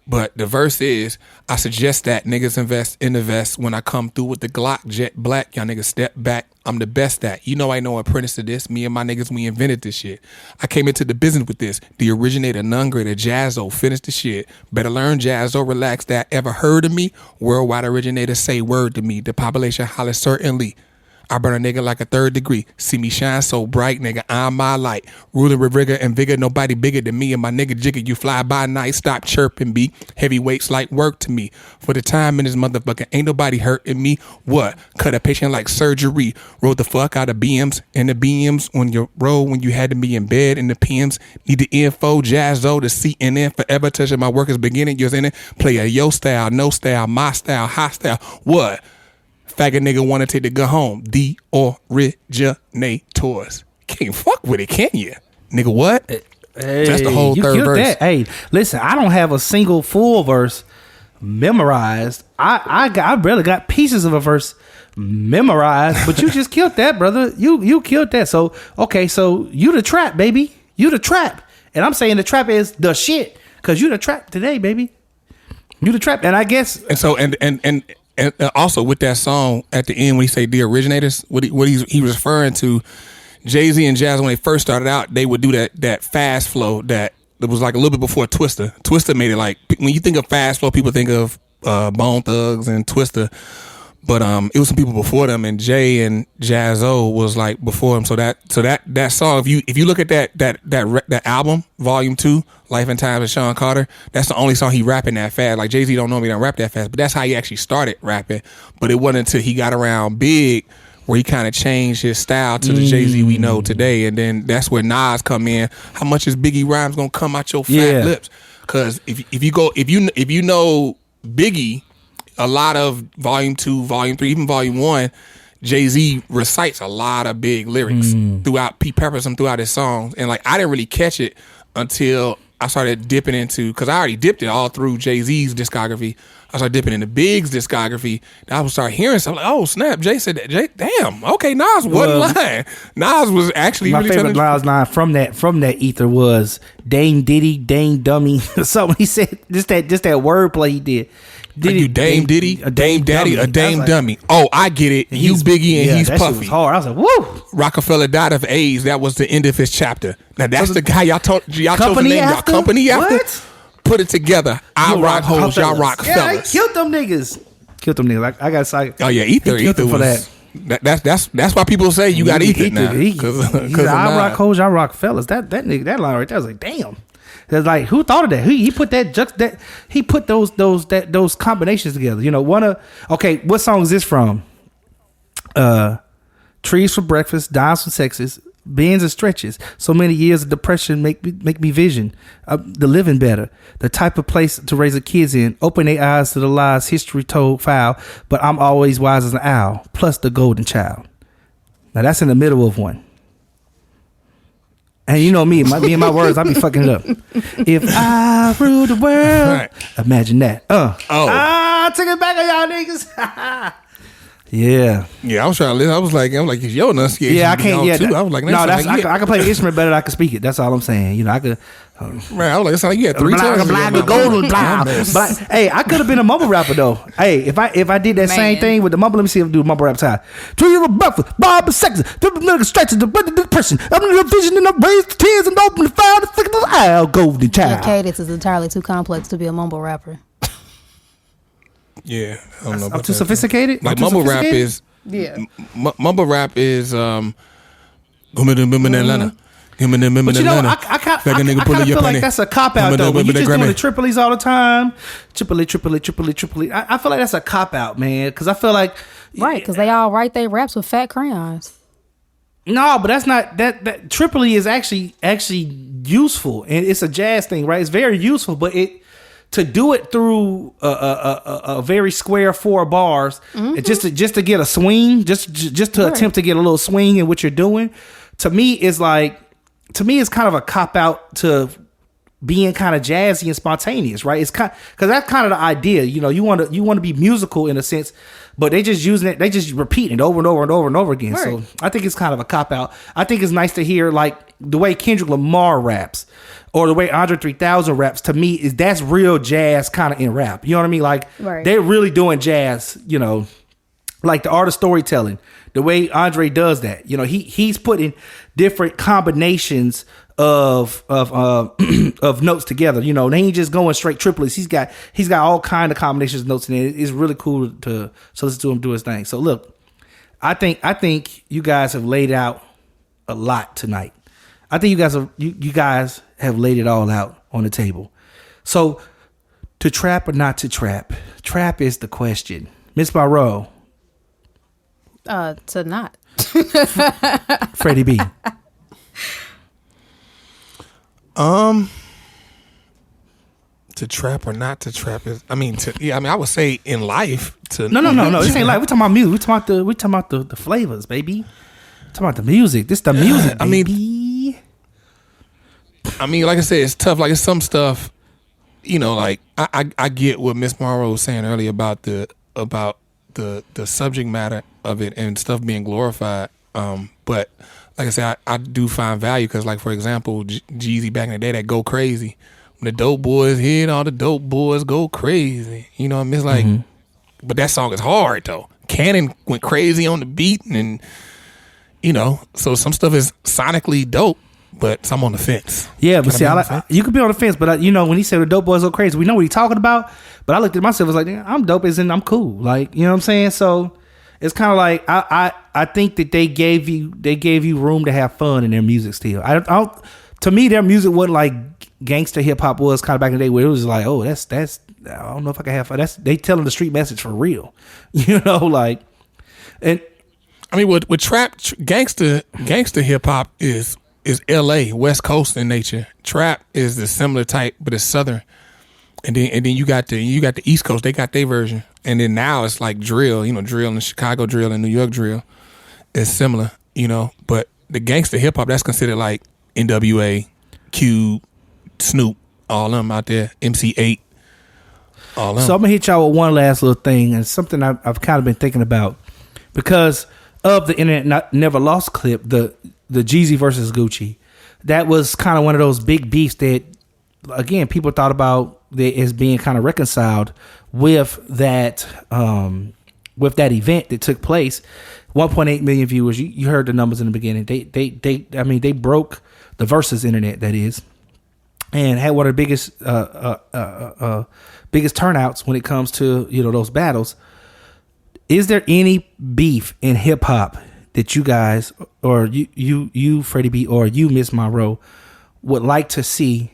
But the verse is, I suggest that niggas invest in the vest. When I come through with the Glock jet black, y'all niggas step back. I'm the best at. You know I know apprentice to this. Me and my niggas, we invented this shit. I came into the business with this. The originator, none greater, Jazzo, finished the shit. Better learn Jazzo, relax that. Ever heard of me? Worldwide originator, say word to me. The population holler certainly. I burn a nigga like a 3rd degree. See me shine so bright, nigga, I'm my light. Ruler with rigor and vigor, nobody bigger than me and my nigga Jigger. You fly by night, stop chirping, B. Heavyweights like work to me. For the time in this motherfucker, ain't nobody hurting me. What? Cut a patient like surgery. Rode the fuck out of BMs and the BMs on your road when you had to be in bed in the PMs. Need the info, Jazzo, the CNN, forever touching my work is beginning, yours in it. Play a yo style, no style, my style, high style. What? Faggot nigga wanna take the gun home. The originators. Can't fuck with it, can you? Nigga, what? Hey, that's the whole third verse. That. Hey, listen, I don't have a single full verse memorized. I barely got pieces of a verse memorized, but you just killed that, brother. You killed that. So, okay, so you the trap, baby. You the trap. And I'm saying the trap is the shit. Cause you the trap today, baby. You the trap. And I guess. And so, and also with that song at the end when he say the originators, what he was referring to, Jay-Z and Jazz when they first started out, they would do that fast flow that was like a little bit before Twista. Twista made it like, when you think of fast flow, people think of Bone Thugs and Twista, but it was some people before them, and Jay and Jazzo was like before them. So that song, if you look at that album, Volume 2, Life and Times of Sean Carter, that's the only song he rapping that fast. Like Jay-Z don't normally rap that fast, but that's how he actually started rapping. But it wasn't until he got around big where he kind of changed his style to the Jay-Z we know today. And then that's where Nas come in. How much is Biggie rhymes gonna come out your fat lips? Because if you know Biggie, a lot of Volume 2, Volume 3, even Volume 1, Jay-Z recites a lot of big lyrics throughout. He peppers them throughout his songs, and like I didn't really catch it until I started dipping into, because I already dipped it all through Jay-Z's discography. I started dipping into Big's discography. And I would start hearing something like, oh snap, Jay said that. Jay, damn, okay, Nas wasn't lying. Nas was actually my really favorite Nas line from that ether was Dame Diddy, Dame Dummy. So he said just that wordplay he did. You Dame Diddy, a Dame Daddy, a Dame Dummy. Oh, I get it. You Biggie and he's that Puffy. Shit was hard. I was like, woo. Rockefeller died of AIDS. That was the end of his chapter. Now that's the guy y'all chose to name y'all company after. What? Put it together. I rock hoes, y'all rock fellas. Yeah, killed them niggas. I got excited. Oh yeah, Ether for was that. That's why people say you got to eat it now. I rock hoes, I rock fellas. That nigga, that line right there, I was like, damn. It's like, who thought of that? He put he put those combinations together. You know, what song is this from? Trees for breakfast, dimes for sexes, bends and stretches. So many years of depression make me vision the living better. The type of place to raise the kids in. Open their eyes to the lies history told foul. But I'm always wise as an owl. Plus the golden child. Now that's in the middle of one. And you know me and my words, I be fucking it up. If I rule the world, right. Imagine that. Take it back on y'all niggas. Yeah. Yeah, I was trying to listen. I was like, it's your enunciation. Yeah, I can't. Yeah, too. I was like, I can play the instrument better than I can speak it. That's all I'm saying. You know, I could. Man, I was like, it sounded like you had 3 times. But hey, I could have been a mumble rapper though. Hey, if I did that same thing with the mumble, let me see if I do the mumble rap time. 2 years of breakfast, Bob sex, the stretches, the depression. I'm in the vision and I raised the tears and open the fire, the flick of the eye, golden child. Your cadence is entirely too complex to be a mumble rapper. Yeah, I don't know. I'm too sophisticated. Like mumble rap is. Yeah. Mumble rap is. Atlanta. But you know, I kind of feel like that's a cop out though. When you just doing the Tripoli's all the time, Tripoli. I feel like that's a cop out, man. Because I feel like because they all write their raps with fat crayons. No, but that's not that Tripoli is actually useful, and it's a jazz thing, right? It's very useful, but to do it through a very square 4 bars, just to get a swing, just to attempt to get a little swing in what you're doing, to me it's kind of a cop out to being kind of jazzy and spontaneous, right? It's kind because that's kind of the idea, you know. You want to be musical in a sense, but they just using it, they just repeating it over and over and over and over again. Right. So I think it's kind of a cop out. I think it's nice to hear like the way Kendrick Lamar raps or the way Andre 3000 raps. To me, that's real jazz kind of in rap. You know what I mean? Like they're really doing jazz. You know, like the art of storytelling. The way Andre does that, you know, he's putting different combinations of notes together. You know, they ain't just going straight triplets. He's got all kind of combinations of notes in it. It's really cool to listen to him do his thing. So look, I think you guys have laid out a lot tonight. I think you guys have laid it all out on the table. So to trap or not to trap? Trap is the question. Miss Munroe. To not. Freddie B. To trap or not to trap is. I would say in life to. No. This ain't life. We talking about music. We talking about the flavors, baby. We talking about the music. This the music, baby. Like I said, it's tough. Like it's some stuff. You know, like I get what Miss Munroe was saying earlier about the subject matter of it and stuff being glorified. But like I said, I do find value because, like, for example, Jeezy back in the day, that Go Crazy. When the dope boys hit, all the dope boys go crazy. You know what I mean? It's like, but that song is hard, though. Cannon went crazy on the beat and, you know, so some stuff is sonically dope, but some on the fence. Yeah, but see, you could be on the fence, but you know, when he said the dope boys go crazy, we know what he's talking about. But I looked at myself, I was like, I'm dope as in I'm cool. Like, you know what I'm saying? So it's kind of like I think that they gave you room to have fun in their music still. To me, their music wasn't like gangster hip hop was kind of back in the day, where it was like, oh, that's I don't know if I can have fun. They telling the street message for real, you know, like. And I mean, with trap gangster hip hop is L.A. West Coast in nature. Trap is the similar type, but it's Southern. And then you got the East Coast. They got their version. And then now it's like drill. You know, drill and Chicago drill and New York drill is similar. You know, but the gangster hip hop, that's considered like NWA, Cube, Snoop, all of them out there. MC8, all of them. So I'm gonna hit y'all with one last little thing, and something I've kind of been thinking about because of the Internet Never Lost clip, the Jeezy versus Gucci. That was kind of one of those big beefs that, again, people thought about as being kind of reconciled with that event that took place. 1.8 million viewers. You heard the numbers in the beginning. They broke the Verzuz internet, that is, and had one of the biggest turnouts when it comes to, you know, those battles. Is there any beef in hip hop that you guys, or you Freddie B, or you Miss Munroe, would like to see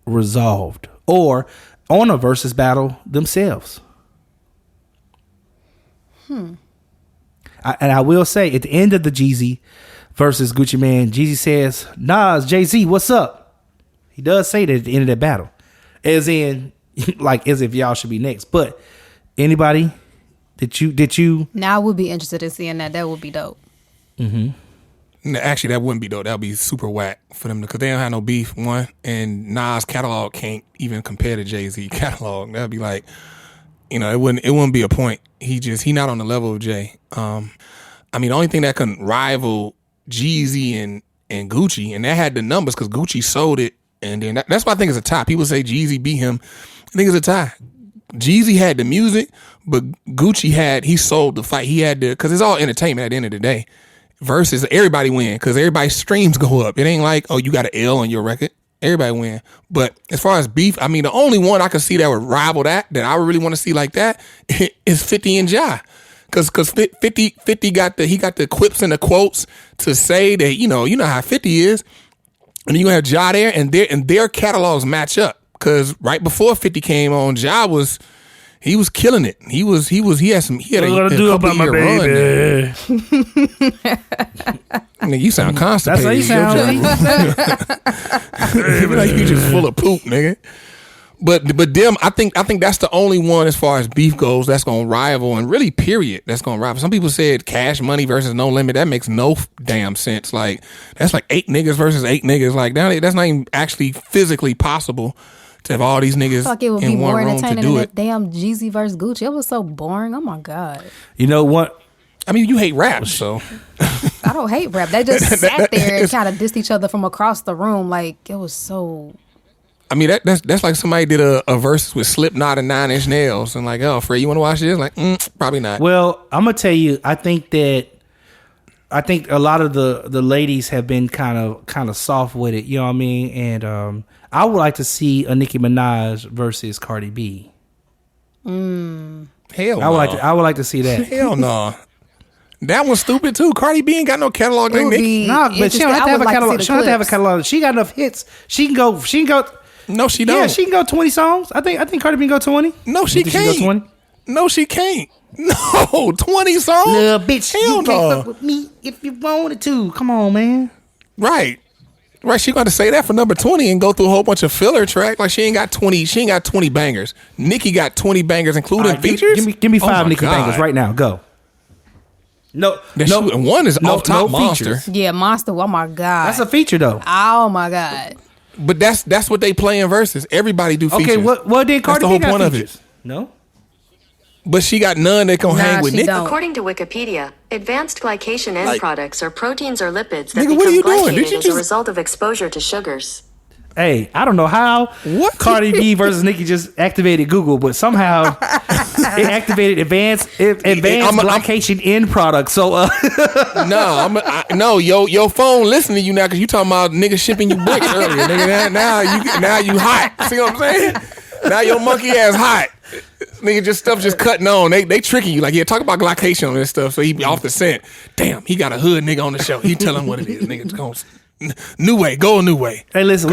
resolved, or on a versus battle themselves? And I will say, at the end of the Jeezy versus Gucci Man, Jeezy says, Nas, Jay-Z, what's up? He does say that at the end of that battle, as in, like, as if y'all should be next. But anybody that you Now I would be interested in seeing that. That would be dope. No, actually, that wouldn't be dope. That would be super whack for them because they don't have no beef, one, and Nas' catalog can't even compare to Jay-Z catalog. That'd be like, it wouldn't be a point. He not on the level of Jay. The only thing that can rival Jeezy and Gucci, and that had the numbers because Gucci sold it, and then that's why I think it's a tie. People say Jeezy beat him. I think it's a tie. Jeezy had the music, but Gucci he sold the fight. He had because it's all entertainment at the end of the day. Versus everybody win because everybody's streams go up. It ain't like, oh, you got an L on your record. Everybody win. But as far as beef, the only one I could see that would rival that I would really want to see like that is 50 and Ja. Because 50 got the quips and the quotes to say that, you know how 50 is. And you have Ja there and their catalogs match up. Because right before 50 came on, Ja was killing it. He had a couple year run. Nigga, you sound constipated. That's how you sound. Like you just full of poop, nigga. But them, I think that's the only one as far as beef goes that's gonna rival, and really period, that's gonna rival. Some people said Cash Money versus No Limit. That makes no damn sense. Like that's like 8 niggas versus 8 niggas. Like that's not even actually physically possible to have all these niggas I feel like it would in be more one room to entertaining do than it. that damn Jeezy versus Gucci. It was so boring. Oh my God. You know what? You hate rap, so I don't hate rap. They just sat there and kind of dissed each other from across the room. Like it was so. That's like somebody did a verse with Slipknot and 9 Inch Nails, and like, oh, Fred, you want to watch this? Like, probably not. Well, I'm gonna tell you, I think a lot of the ladies have been kind of soft with it. You know what I mean? And I would like to see a Nicki Minaj versus Cardi B. Hell no. I would like to see that. Hell no. That one's stupid too. Cardi B ain't got no catalog like Nicki. No, but she don't have to have a catalog. She don't have to have a catalog. She got enough hits. She can go. No, she don't. Yeah, she can go 20 songs. I think Cardi B can go 20. No, she can't. She go 20? No, she can't. No, 20 songs. Little bitch, hell you no. can't fuck with me if you wanted to. Come on, man. Right. She got to say that for number 20 and go through a whole bunch of filler track. Like she ain't got 20. She ain't got 20 bangers. Nicki got 20 bangers, including features. Give me 5 Nicki God. bangers right now. Go. No. One is off top Monster. Features. Yeah, Monster. Oh my God. That's a feature though. Oh my God. But that's what they play in verses. Everybody do features. Okay, what did Cardi B That's the whole got point features? of it. No. But she got none that can hang with she Nicki. don't. According to Wikipedia, advanced glycation end products are proteins or lipids that Nigga, what are you become doing? Did glycated you as a just- result of exposure to sugars. Hey, I don't know how Cardi B versus Nicki just activated Google, but somehow it activated advanced glycation end products. So No, your phone listening to you now because you talking about niggas shipping you bricks earlier. Nigga, now you hot. See what I'm saying? Now your monkey ass hot. Nigga, stuff just cutting on. They tricking you. Like, yeah, talk about glycation on this stuff. So he be off the scent. Damn, he got a hood nigga on the show. He tell him what it is. Nigga, go new way. Go a new way. Hey, listen.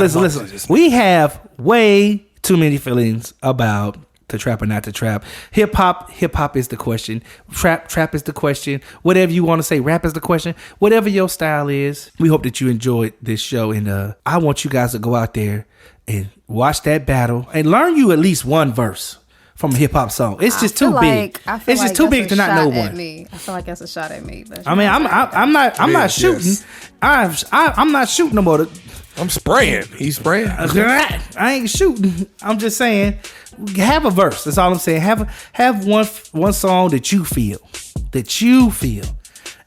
We have way too many feelings about to trap or not to trap. Hip hop is the question. Trap is the question. Whatever you want to say, rap is the question. Whatever your style is. We hope that you enjoyed this show, and I want you guys to go out there and watch that battle and learn you at least one verse from a hip hop song. It's just too big. It's just too big to not know one. I feel like that's a shot at me. But I'm not shooting. Yes. I'm not shooting no more. I'm spraying. He's spraying. I ain't shooting. I'm just saying, have a verse. That's all I'm saying. Have one song that you feel.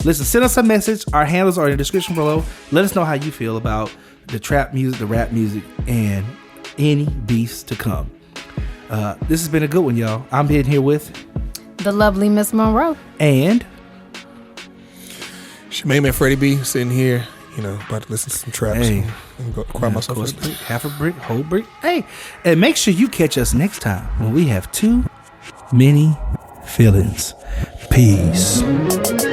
Listen, send us a message. Our handles are in the description below. Let us know how you feel about the trap music, the rap music, and any beefs to come. This has been a good one, y'all. I'm here with the lovely Miss Munroe and Shemaine Freddie B sitting here, about to listen to some traps. Hey. I'm going to cry myself. Half a brick, whole brick. Hey, and make sure you catch us next time when we have too many feelings. Peace.